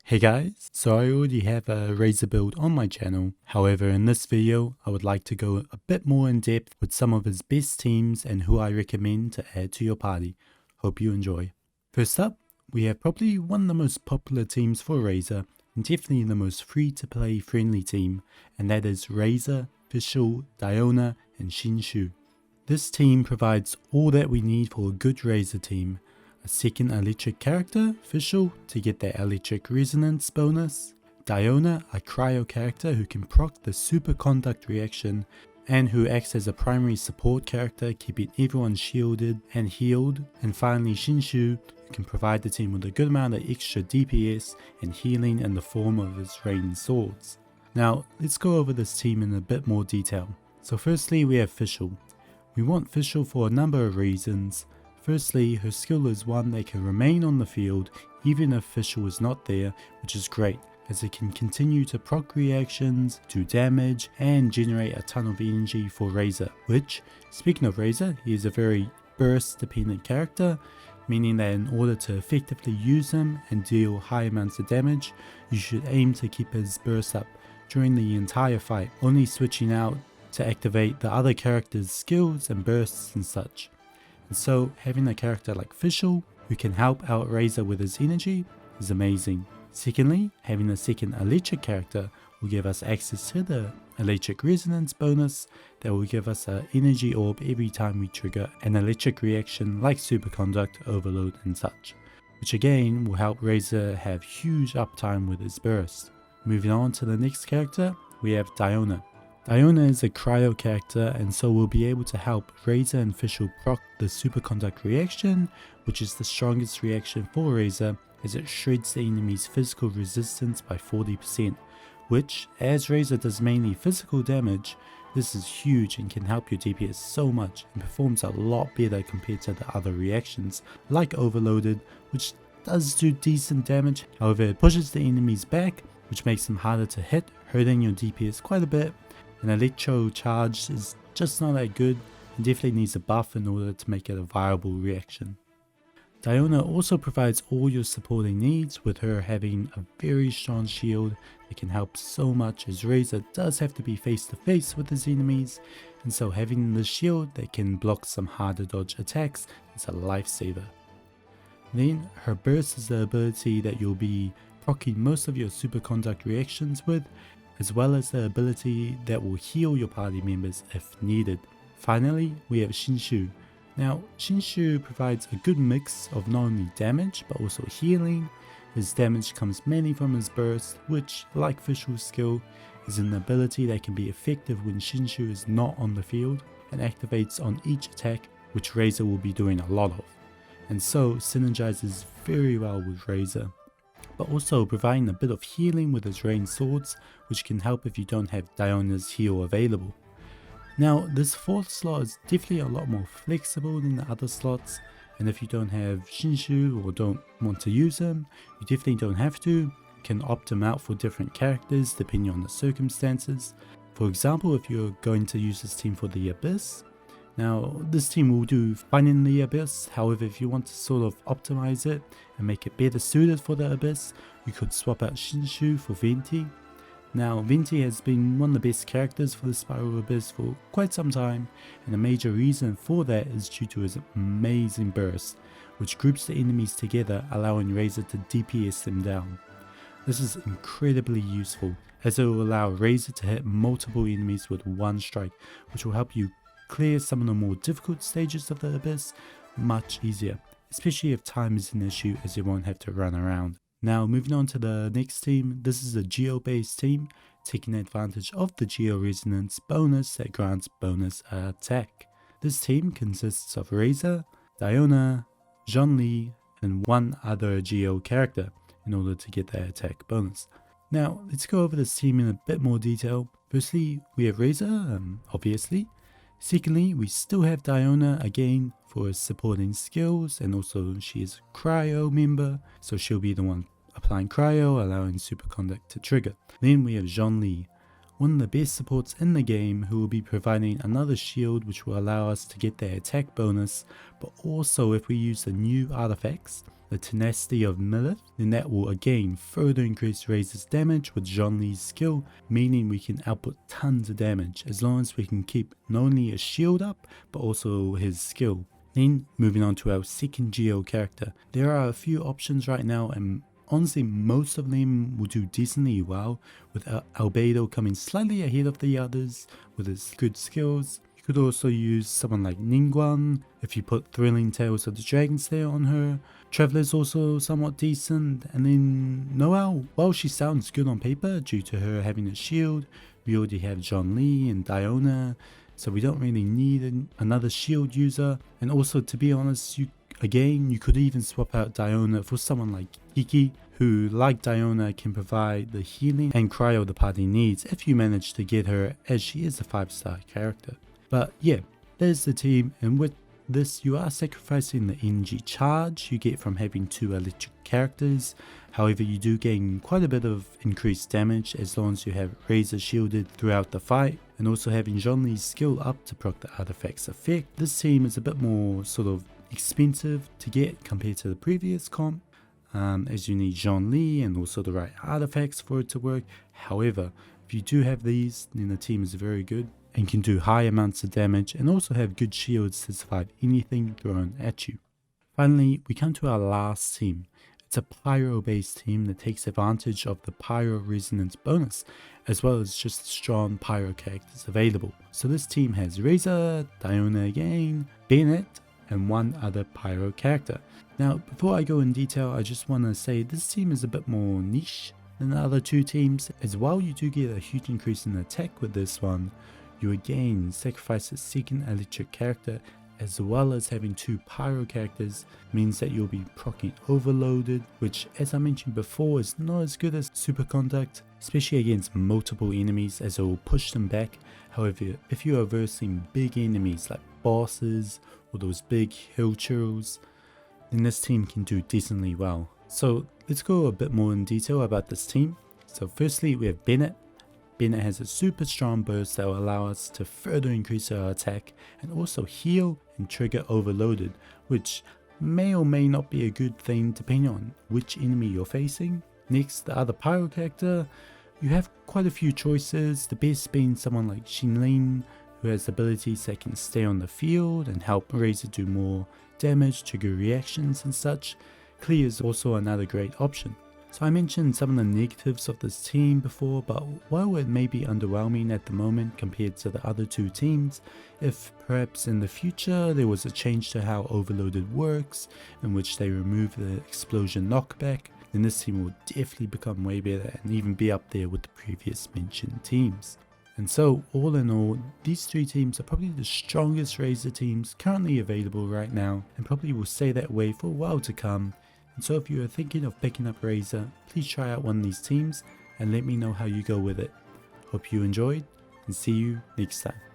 Hey guys, so I already have a Razor build on my channel. However, in this video, I would like to go a bit more in depth with some of his best teams and who I recommend to add to your party. Hope you enjoy. First up, we have probably one of the most popular teams for Razor and definitely the most free to play friendly team, and that is Razor, Fischl, Diona and Shinshu. This team provides all that we need for a good Razor team. A second electric character, Fischl, to get that electric resonance bonus, Diona, a cryo character who can proc the superconduct reaction and who acts as a primary support character, keeping everyone shielded and healed, and finally Shinshu, who can provide the team with a good amount of extra DPS and healing in the form of his rain swords. Now let's go over this team in a bit more detail. So firstly we have Fischl. We want Fischl for a number of reasons. Firstly, her skill is one that can remain on the field even if Fischl is not there, which is great as it can continue to proc reactions, do damage and generate a ton of energy for Razor, which, speaking of Razor, he is a very burst dependent character, meaning that in order to effectively use him and deal high amounts of damage, you should aim to keep his burst up during the entire fight, only switching out to activate the other character's skills and bursts and such. And so having a character like Fischl who can help out Razor with his energy is amazing. Secondly, having a second electric character will give us access to the electric resonance bonus that will give us an energy orb every time we trigger an electric reaction like superconduct, overload and such, which again will help Razor have huge uptime with his burst. Moving on to the next character, we have Diona. Diona is a cryo character and so will be able to help Razor and Fischl proc the superconduct reaction, which is the strongest reaction for Razor as it shreds the enemy's physical resistance by 40%, which, as Razor does mainly physical damage, this is huge and can help your DPS so much and performs a lot better compared to the other reactions like Overloaded, which does do decent damage, however it pushes the enemies back, which makes them harder to hit, hurting your DPS quite a bit. An Electro charge is just not that good and definitely needs a buff in order to make it a viable reaction. Diona also provides all your supporting needs, with her having a very strong shield that can help so much as Razor does have to be face to face with his enemies, and so having the shield that can block some harder dodge attacks is a lifesaver. Then her burst is the ability that you'll be proccing most of your superconduct reactions with, as well as the ability that will heal your party members if needed. Finally, we have Shinshu. Now, Shinshu provides a good mix of not only damage but also healing. His damage comes mainly from his burst, which, like Fischl's skill, is an ability that can be effective when Shinshu is not on the field and activates on each attack, which Razor will be doing a lot of, and so synergizes very well with Razor, but also providing a bit of healing with his rain swords, which can help if you don't have Diona's heal available. Now this fourth slot is definitely a lot more flexible than the other slots, and if you don't have Shinshu or don't want to use him, you definitely don't have to. You can opt him out for different characters depending on the circumstances. For example, if you're going to use this team for the Abyss, now this team will do fine in the Abyss, however if you want to sort of optimize it and make it better suited for the Abyss, you could swap out Shinshu for Venti. Now Venti has been one of the best characters for the Spiral Abyss for quite some time, and a major reason for that is due to his amazing burst, which groups the enemies together, allowing Razor to DPS them down. This is incredibly useful as it will allow Razor to hit multiple enemies with one strike, which will help you clear some of the more difficult stages of the Abyss much easier, especially if time is an issue as you won't have to run around. Now moving on to the next team, this is a Geo based team taking advantage of the Geo Resonance bonus that grants bonus attack. This team consists of Razor, Diona, Zhongli and one other Geo character in order to get that attack bonus. Now let's go over this team in a bit more detail. Firstly we have Razor, obviously. Secondly, we still have Diona again for his supporting skills, and also she is a cryo member, so she'll be the one applying cryo, allowing superconduct to trigger. Then we have Zhongli, one of the best supports in the game, who will be providing another shield which will allow us to get their attack bonus, but also if we use the new artifacts, the tenacity of Milith, then that will again further increase Razor's damage with Zhongli's skill, meaning we can output tons of damage as long as we can keep not only his shield up but also his skill. Then moving on to our second Geo character, there are a few options right now and honestly most of them will do decently well, with Albedo coming slightly ahead of the others with his good skills. You could also use someone like Ningguang if you put Thrilling Tales of the Dragon's Slayer on her. Traveler's also somewhat decent, and then Noelle, well, she sounds good on paper due to her having a shield. We already have Zhongli and Diona, so we don't really need another shield user. And also, to be honest, you could even swap out Diona for someone like Kiki, who, like Diona, can provide the healing and cryo the party needs if you manage to get her, as she is a 5-star character. But yeah, there's the team, and with this you are sacrificing the energy charge you get from having 2 electric characters. However, you do gain quite a bit of increased damage as long as you have Razor shielded throughout the fight, and also having Zhongli's skill up to proc the artifact's effect. This team is a bit more sort of expensive to get compared to the previous comp, as you need Zhongli and also the right artifacts for it to work. However, if you do have these, then the team is very good and can do high amounts of damage and also have good shields to survive anything thrown at you. Finally, we come to our last team. It's a pyro based team that takes advantage of the pyro resonance bonus, as well as just strong pyro characters available. So this team has Razor, Diona again, Bennett, and one other pyro character. Now, before I go in detail, I just want to say this team is a bit more niche than the other 2 teams, as while you do get a huge increase in attack with this one, you again sacrifice a second electric character, as well as having 2 pyro characters means that you'll be proccing overloaded, which, as I mentioned before, is not as good as superconduct, especially against multiple enemies, as it will push them back. However, if you are versing big enemies like bosses or those big hill churls, then this team can do decently well. So let's go a bit more in detail about this team. So firstly, we have Bennett. Bennett has a super strong burst that will allow us to further increase our attack and also heal and trigger overloaded, which may or may not be a good thing depending on which enemy you're facing. Next, the other pyro character, you have quite a few choices, the best being someone like Xinlin, who has abilities that can stay on the field and help Razor do more damage, trigger reactions and such. Clear is also another great option. So I mentioned some of the negatives of this team before, but while it may be underwhelming at the moment compared to the other 2 teams, if perhaps in the future there was a change to how Overloaded works, in which they remove the explosion knockback, then this team will definitely become way better and even be up there with the previous mentioned teams. And so, all in all, these 3 teams are probably the strongest Razor teams currently available right now, and probably will stay that way for a while to come. And so if you are thinking of picking up Razor, please try out one of these teams and let me know how you go with it. Hope you enjoyed, and see you next time.